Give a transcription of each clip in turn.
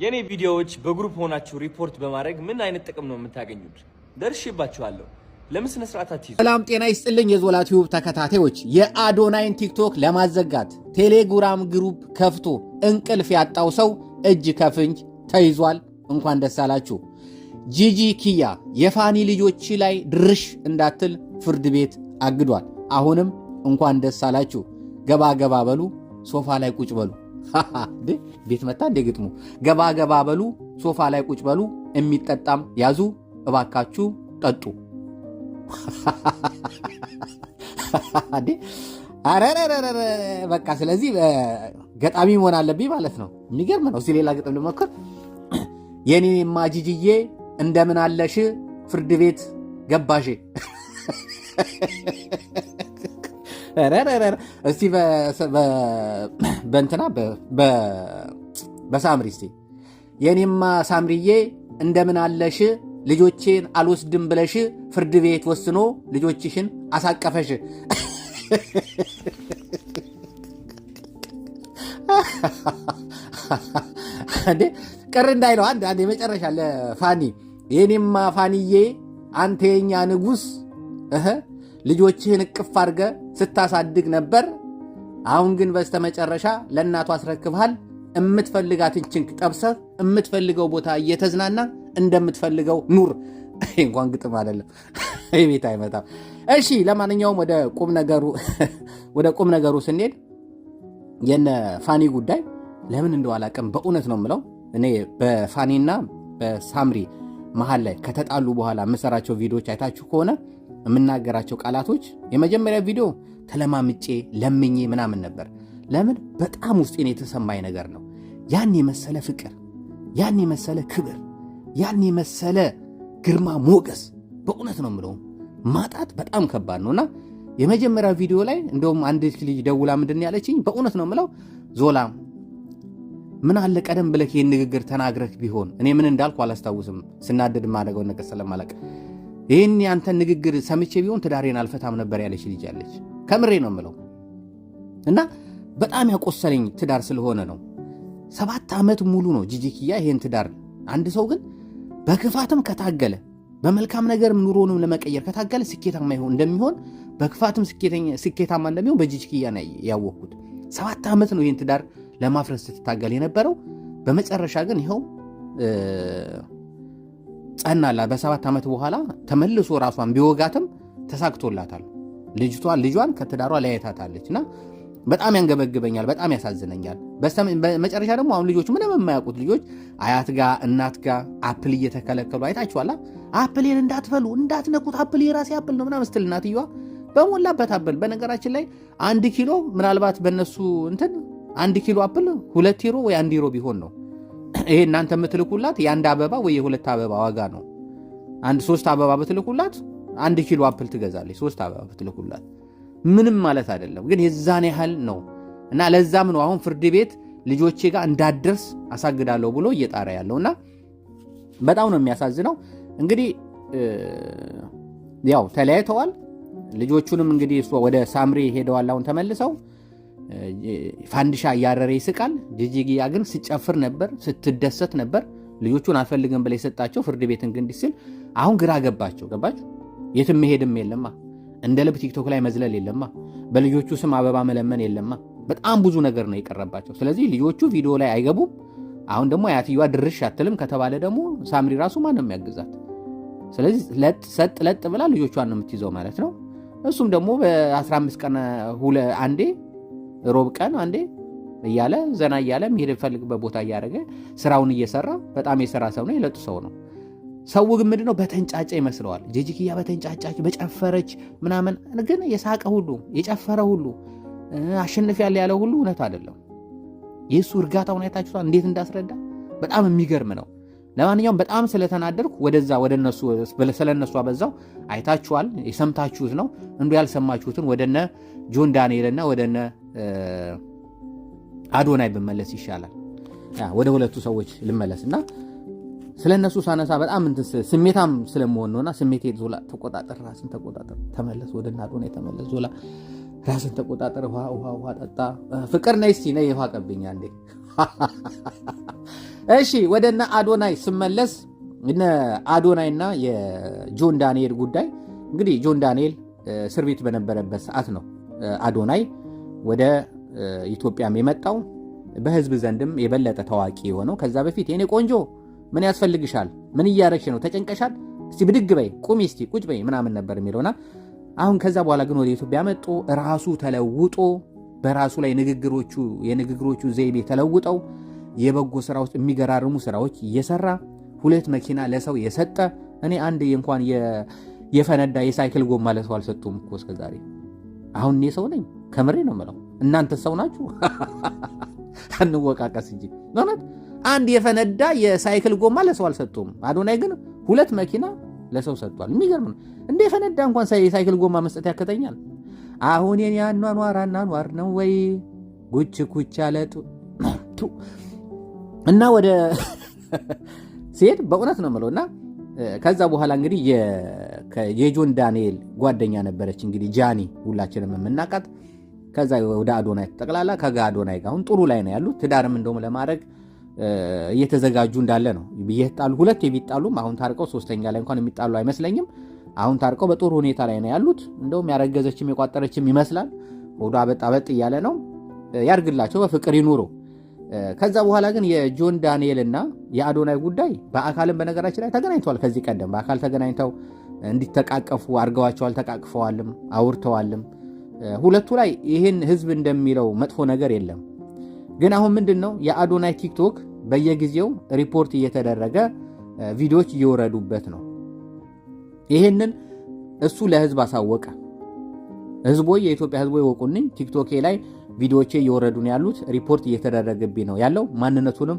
የኔ ቪዲዮዎች በግሩፕ ሆናችሁ ሪፖርት በማድረግ ምን አይነት ጥቅም ነው የምታገኙት? ደርሽባችኋለሁ። ለምን ስነ ስርዓት አትይዙ? ሰላም ጤና ይስጥልኝ የዞላ ቲዩብ ተከታታዮች። የአዶናይን ቲክቶክ ለማዘጋት ቴሌግራም ግሩፕ ከፍቶ እንቅልፍ ያጣው ሰው እጅ ከፍንጅ ተይዟል። እንኳን ደስ አላችሁ። ጂጂ ኪያ የፋኒ ልጆች ላይ ድርሽ እንዳትል ፍርድ ቤት አግዷል። አሁንም እንኳን ደስ አላችሁ። ገባ ገባ በሉ፣ ሶፋ ላይ ቁጭ በሉ። ቤት መጣ እንደ ግጥሙ። ገባ ገባ በሉ፣ ሶፋ ላይ ቁጭ በሉ፣ የሚጠጣም ያዙ፣ እባካችሁ ጠጡ። በቃ ስለዚህ ገጣሚ መሆን አለብኝ ማለት ነው። የሚገርም ነው። እስኪ ሌላ ግጥም ልሞክር። የኔማ ጂጂዬ እንደምን አለሽ ፍርድ ቤት ገባሽ? እስቲ በእንትና በሳምሪ እስቲ የኔማ ሳምሪዬ እንደምን አለሽ ልጆቼን አልወስድም ብለሽ ፍርድ ቤት ወስኖ ልጆችሽን አሳቀፈሽ። እንዴ ቅር እንዳይለው አንድ የመጨረሻ ለፋኒ የኔማ ፋኒዬ አንተ የኛ ንጉስ ልጆችህን እቅፍ አድርገ ስታሳድግ ነበር። አሁን ግን በስተመጨረሻ ለእናቱ አስረክብሃል። የምትፈልጋትን ችንክ ጠብሰህ የምትፈልገው ቦታ እየተዝናና እንደምትፈልገው ኑር። እንኳን ግጥም አይደለም ቤት አይመጣም። እሺ ለማንኛውም ወደ ቁም ነገሩ ስንሄድ የነ ፋኒ ጉዳይ ለምን እንደው አላውቅም። በእውነት ነው የምለው እኔ በፋኒና በሳምሪ መሃል ላይ ከተጣሉ በኋላ የምሰራቸው ቪዲዮዎች አይታችሁ ከሆነ የምናገራቸው ቃላቶች የመጀመሪያ ቪዲዮ ተለማምጬ ለምኜ ምናምን ነበር። ለምን በጣም ውስጤን የተሰማኝ ነገር ነው። ያን የመሰለ ፍቅር፣ ያን የመሰለ ክብር፣ ያን የመሰለ ግርማ ሞገስ በእውነት ነው የምለው ማጣት በጣም ከባድ ነውና የመጀመሪያ ቪዲዮ ላይ እንደውም አንድ ልጅ ደውላ ምንድን ያለችኝ በእውነት ነው የምለው ዞላ ምን አለ ቀደም ብለህ ይህን ንግግር ተናግረህ ቢሆን። እኔ ምን እንዳልኩ አላስታውስም፣ ስናደድ ማደገው ነገር ስለማላቅ ይህን ያንተን ንግግር ሰምቼ ቢሆን ትዳሬን አልፈታም ነበር ያለች ልጅ ያለች። ከምሬ ነው የምለው እና በጣም ያቆሰለኝ ትዳር ስለሆነ ነው። 7 ዓመት ሙሉ ነው ጂጂ ኪያ ይሄን ትዳር። አንድ ሰው ግን በክፋትም ከታገለ በመልካም ነገርም ኑሮንም ለመቀየር ከታገለ ስኬታማ እንደሚሆን በክፋትም ስኬታማ እንደሚሆን በጂጂ ኪያ ነው ያወቅኩት። 7 ዓመት ነው ይሄን ትዳር ለማፍረስ ስትታገል የነበረው። በመጨረሻ ግን ይኸው ጸናላ። በ7 ዓመት በኋላ ተመልሶ ራሷን ቢወጋትም ተሳክቶላታል። ልጇን ከትዳሯ ለያይታታለችና በጣም ያንገበግበኛል፣ በጣም ያሳዝነኛል። በመጨረሻ ደግሞ አሁን ልጆቹ ምንም የማያውቁት ልጆች አያት ጋር እናት ጋር አፕል እየተከለከሉ አይታችኋላ። አፕሌን እንዳትበሉ እንዳትነኩት፣ አፕል የራሴ አፕል ነው ምናምን ስትል እናትየዋ በሞላበት አፕል። በነገራችን ላይ 1 ኪሎ ምናልባት በነሱ እንትን 1 ኪሎ አፕል 2 ዩሮ ወይ 1 ዩሮ ቢሆን ነው ይሄ እናንተ የምትልኩላት የአንድ አበባ ወይ የሁለት አበባ ዋጋ ነው። 3 አበባ ብትልኩላት 1 ኪሎ አፕል ትገዛለች። 3 አበባ ብትልኩላት ምንም ማለት አይደለም፣ ግን የዛን ያህል ነው። እና ለዛም ነው አሁን ፍርድ ቤት ልጆቼ ጋር እንዳደርስ አሳግዳለሁ ብሎ እየጣረ ያለውና በጣም ነው የሚያሳዝነው። እንግዲህ ያው ተለያይተዋል። ልጆቹንም እንግዲህ ወደ ሳምሪ ሄደዋል። አሁን ተመልሰው ፋንዲሻ እያረረ ይስቃል። ጂጂጊያ ግን ስጨፍር ነበር፣ ስትደሰት ነበር። ልጆቹን አልፈልግም ብለ የሰጣቸው ፍርድ ቤትን ግን እንዲስል አሁን ግራ ገባቸው። ገባችሁ? የትም መሄድም የለማ፣ እንደ ልብ ቲክቶክ ላይ መዝለል የለማ፣ በልጆቹ ስም አበባ መለመን የለማ። በጣም ብዙ ነገር ነው የቀረባቸው። ስለዚህ ልጆቹ ቪዲዮ ላይ አይገቡም። አሁን ደግሞ አያትየዋ ድርሽ አትልም ከተባለ ደግሞ ሳምሪ ራሱ ማን ነው የሚያግዛት? ስለዚህ ሰጥ ለጥ ብላ ልጆቿን ነው የምትይዘው ማለት ነው። እሱም ደግሞ በ15 ቀን አንዴ ሮብ ቀን አንዴ እያለ ዘና እያለ መሄድ ፈልግበት ቦታ እያደረገ ስራውን እየሰራ በጣም የሰራ ሰው ነው፣ የለጡ ሰው ነው። ሰው ግን ምንድነው በተንጫጫ ይመስለዋል። ጂጂ ኪያ በተንጫጫች በጨፈረች ምናምን፣ ግን የሳቀ ሁሉ የጨፈረ ሁሉ አሸንፍ ያለ ሁሉ እውነት አይደለም። የእሱ እርጋታውን አይታችኋል እንዴት እንዳስረዳ፣ በጣም የሚገርም ነው። ለማንኛውም በጣም ስለተናደርኩ ወደ እነሱ ስለነሱ አበዛው። አይታችኋል፣ የሰምታችሁት ነው። እንዱ ያልሰማችሁትን ወደነ ጆን ዳንኤልና ወደነ አዶናይ ብመለስ ይሻላል። ወደ ሁለቱ ሰዎች ልመለስና ስለነሱ ሳነሳ በጣም ስሜታም ስለመሆን ነውና ስሜቴ ዞላ ተቆጣጠር፣ ራስን ተቆጣጠር፣ ተመለስ፣ ወደና አዶናይ ተመለስ። ዞላ ራስን ተቆጣጠር፣ ውሃ ጠጣ፣ ፍቅር ነይ እስቲ ነይ ውሃ ቀብኛ እንዴ እሺ ወደነ አዶናይ ስመለስ እነ አዶናይና የጆን ዳንኤል ጉዳይ እንግዲህ ጆን ዳንኤል እስር ቤት በነበረበት ሰዓት ነው አዶናይ ወደ ኢትዮጵያም የመጣው በህዝብ ዘንድም የበለጠ ታዋቂ የሆነው። ከዛ በፊት የኔ ቆንጆ ምን ያስፈልግሻል? ምን እያረግሽ ነው? ተጨንቀሻል? እስቲ ብድግ በይ፣ ቁሚ፣ እስቲ ቁጭ በይ ምናምን ነበር የሚለውና አሁን ከዛ በኋላ ግን ወደ ኢትዮጵያ መጥቶ ራሱ ተለውጦ በራሱ ላይ የንግግሮቹ ዘይቤ ተለውጠው የበጎ ስራ ውስጥ የሚገራርሙ ስራዎች እየሰራ 2 መኪና ለሰው የሰጠ እኔ አንድ እንኳን የፈነዳ የሳይክል ጎማ ለሰው አልሰጡም እኮ እስከዛሬ። አሁን እኔ ሰው ነኝ፣ ከምሬ ነው የምለው። እናንተ ሰው ናችሁ? አንወቃቀስ እንጂ ማለት አንድ የፈነዳ የሳይክል ጎማ ለሰው አልሰጡም። አዶናይ ግን 2 መኪና ለሰው ሰጥቷል። የሚገርም ነው። እንደ የፈነዳ እንኳን የሳይክል ጎማ መስጠት ያከተኛል። አሁን የኔ አኗኗር ነው ወይ ጉች ኩቻ ለጡ እና ወደ ሲሄድ በእውነት ነው የምለው እና ከዛ በኋላ እንግዲህ የጆን ዳንኤል ጓደኛ ነበረች እንግዲህ ጃኒ፣ ሁላችንም የምናውቃት። ከዛ ወደ አዶናይ ተጠቅላላ ከአዶናይ ጋር አሁን ጥሩ ላይ ነው ያሉት። ትዳርም እንደውም ለማድረግ እየተዘጋጁ እንዳለ ነው። እየጣሉ 2 የሚጣሉም አሁን ታርቀው 3ኛ ላይ እንኳን የሚጣሉ አይመስለኝም። አሁን ታርቀው በጥሩ ሁኔታ ላይ ነው ያሉት። እንደውም ያረገዘችም የቋጠረችም ይመስላል። ወዷ በጣበጥ እያለ ነው። ያርግላቸው፣ በፍቅር ይኑሩ። ከዛ በኋላ ግን የጆን ዳንኤል እና የአዶናይ ጉዳይ በአካልም በነገራችን ላይ ተገናኝተዋል። ከዚህ ቀደም በአካል ተገናኝተው እንዲተቃቀፉ አድርገዋቸዋል። ተቃቅፈዋልም አውርተዋልም። ሁለቱ ላይ ይህን ህዝብ እንደሚለው መጥፎ ነገር የለም። ግን አሁን ምንድን ነው የአዶናይ ቲክቶክ በየጊዜው ሪፖርት እየተደረገ ቪዲዮዎች እየወረዱበት ነው። ይህንን እሱ ለህዝብ አሳወቀ። ህዝቦይ፣ የኢትዮጵያ ህዝቦይ ወቁልኝ፣ ቲክቶኬ ላይ ቪዲዮዎቼ እየወረዱ ነው ያሉት፣ ሪፖርት እየተደረገብኝ ነው ያለው፣ ማንነቱንም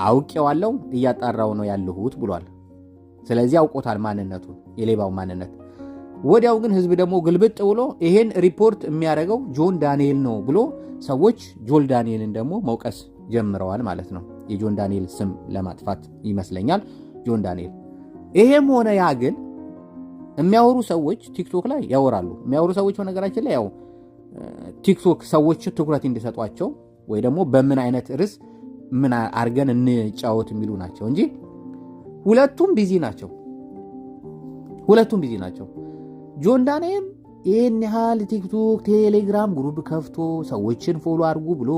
አውቄዋለሁ፣ እያጣራው ነው ያለሁት ብሏል። ስለዚህ አውቆታል ማንነቱን፣ የሌባው ማንነት። ወዲያው ግን ህዝብ ደግሞ ግልብጥ ብሎ ይሄን ሪፖርት የሚያደርገው ጆን ዳንኤል ነው ብሎ ሰዎች ጆን ዳንኤልን ደግሞ መውቀስ ጀምረዋል ማለት ነው። የጆን ዳንኤል ስም ለማጥፋት ይመስለኛል ጆን ዳንኤል። ይሄም ሆነ ያ ግን የሚያወሩ ሰዎች ቲክቶክ ላይ ያወራሉ። የሚያወሩ ሰዎች በነገራችን ላይ ያው ቲክቶክ ሰዎች ትኩረት እንዲሰጧቸው ወይ ደግሞ በምን አይነት ርዕስ ምን አርገን እንጫወት የሚሉ ናቸው እንጂ ሁለቱም ቢዚ ናቸው። ጆን ዳንኤል ይህን ያህል ቲክቶክ፣ ቴሌግራም ግሩፕ ከፍቶ ሰዎችን ፎሎ አድርጉ ብሎ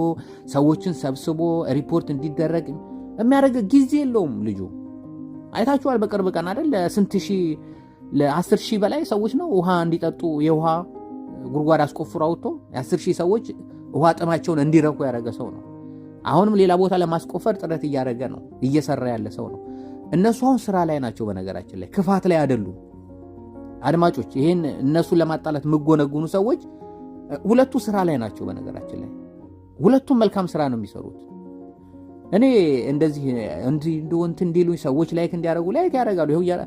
ሰዎችን ሰብስቦ ሪፖርት እንዲደረግ የሚያደርግ ጊዜ የለውም ልጁ። አይታችኋል በቅርብ ቀን አይደል ለ10 ሺህ በላይ ሰዎች ነው ውሃ እንዲጠጡ የውሃ ጉድጓድ አስቆፍሮ አውጥቶ የ10 ሺህ ሰዎች ውሃ ጥማቸውን እንዲረኩ ያደረገ ሰው ነው። አሁንም ሌላ ቦታ ለማስቆፈር ጥረት እያደረገ ነው፣ እየሰራ ያለ ሰው ነው። እነሱ አሁን ስራ ላይ ናቸው። በነገራችን ላይ ክፋት ላይ አይደሉም። አድማጮች፣ ይሄን እነሱን ለማጣላት የምጎነጉኑ ሰዎች ሁለቱ ስራ ላይ ናቸው። በነገራችን ላይ ሁለቱም መልካም ስራ ነው የሚሰሩት። እኔ እንደዚህ እንዲሉኝ ሰዎች ላይክ እንዲያደርጉ ላይክ ያደርጋሉ። ይኸው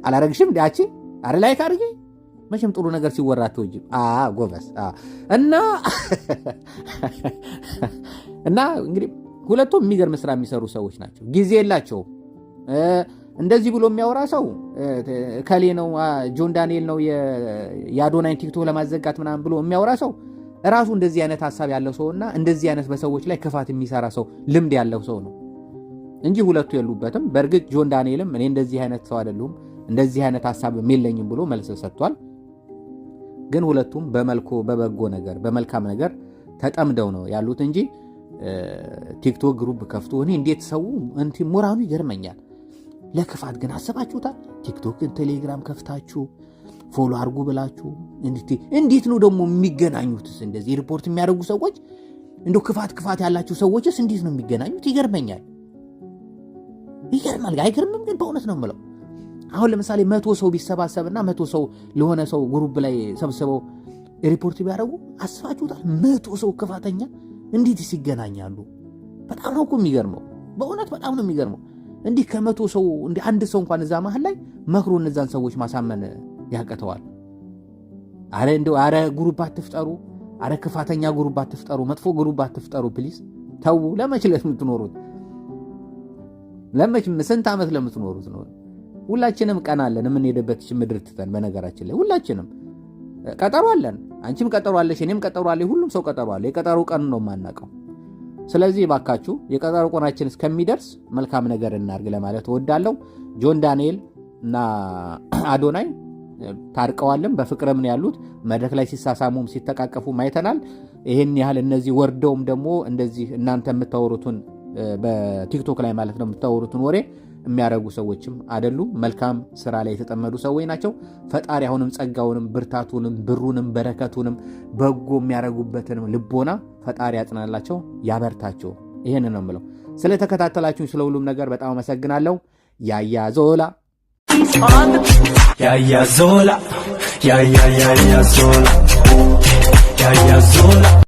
አላረግሽም ዳቺ አረ ላይክ አድርጊ። መቼም ጥሩ ነገር ሲወራ አትወጂም። ጎበዝ እና እንግዲህ ሁለቱም የሚገርም ስራ የሚሰሩ ሰዎች ናቸው። ጊዜ የላቸውም። እንደዚህ ብሎ የሚያወራ ሰው ከሌ ነው ጆን ዳንኤል ነው የአዶናይን ቲክቶክ ለማዘጋት ምናምን ብሎ የሚያወራ ሰው ራሱ እንደዚህ አይነት ሀሳብ ያለው ሰውና እንደዚህ አይነት በሰዎች ላይ ክፋት የሚሰራ ሰው ልምድ ያለው ሰው ነው እንጂ ሁለቱ የሉበትም። በእርግጥ ጆን ዳንኤልም እኔ እንደዚህ አይነት ሰው አይደለሁም እንደዚህ አይነት ሀሳብ የለኝም ብሎ መልስ ሰጥቷል። ግን ሁለቱም በበጎ ነገር በመልካም ነገር ተጠምደው ነው ያሉት እንጂ ቲክቶክ ግሩፕ ከፍቶ እኔ እንዴት ሰው ሞራሉ ይገርመኛል። ለክፋት ግን አሰባችሁታል? ቲክቶክን ቴሌግራም ከፍታችሁ ፎሎ አድርጉ ብላችሁ እንዴት ነው ደግሞ የሚገናኙትስ? እንደዚህ ሪፖርት የሚያደርጉ ሰዎች እንደው ክፋት ያላችሁ ሰዎችስ እንዴት ነው የሚገናኙት? ይገርማል። አይገርምም? ግን በእውነት ነው የምለው። አሁን ለምሳሌ 100 ሰው ቢሰባሰብና 100 ሰው ለሆነ ሰው ግሩፕ ላይ ሰብስበው ሪፖርት ቢያደርጉ አስባችሁታል? 100 ሰው ክፋተኛ እንዴትስ ይገናኛሉ? በጣም ነው እኮ የሚገርመው። በእውነት በጣም ነው የሚገርመው። እንዲህ ከ100 ሰው እንዲህ አንድ ሰው እንኳን እዛ መሀል ላይ መክሮ እነዛን ሰዎች ማሳመን ያቀተዋል። አረ ግሩፕ አትፍጠሩ፣ አረ ክፋተኛ ግሩፕ አትፍጠሩ፣ መጥፎ ግሩፕ አትፍጠሩ ፕሊዝ ተው። ለመች ለምትኖሩት ስንት ዓመት ለምትኖሩት ነው? ሁላችንም ቀን አለን የምንሄድበት ምድር ትተን። በነገራችን ላይ ሁላችንም ቀጠሮ አለን። አንቺም ቀጠሮ አለሽ፣ እኔም ቀጠሮ አለኝ፣ ሁሉም ሰው ቀጠሮ አለ። የቀጠሮ ቀን ነው የማናውቀው። ስለዚህ ባካችሁ የቀጠሮ ቀናችን እስከሚደርስ መልካም ነገር እናርግ ለማለት እወዳለሁ። ጆን ዳንኤል እና አዶናይ ታርቀዋልም በፍቅርም ነው ያሉት። መድረክ ላይ ሲሳሳሙም ሲተቃቀፉም አይተናል። ይሄን ያህል እነዚህ ወርደውም ደግሞ እንደዚህ እናንተ የምታወሩትን በቲክቶክ ላይ ማለት ነው የምታወሩትን ወሬ የሚያረጉ ሰዎችም አይደሉም። መልካም ስራ ላይ የተጠመዱ ሰዎች ናቸው። ፈጣሪ አሁንም ጸጋውንም ብርታቱንም ብሩንም በረከቱንም በጎ የሚያረጉበትንም ልቦና ፈጣሪ ያጽናላቸው ያበርታቸው። ይሄን ነው የምለው። ስለተከታተላችሁኝ ስለ ሁሉም ነገር በጣም አመሰግናለሁ። ያያ ዞላ ያያ ዞላ ያያ ዞላ ያያ ዞላ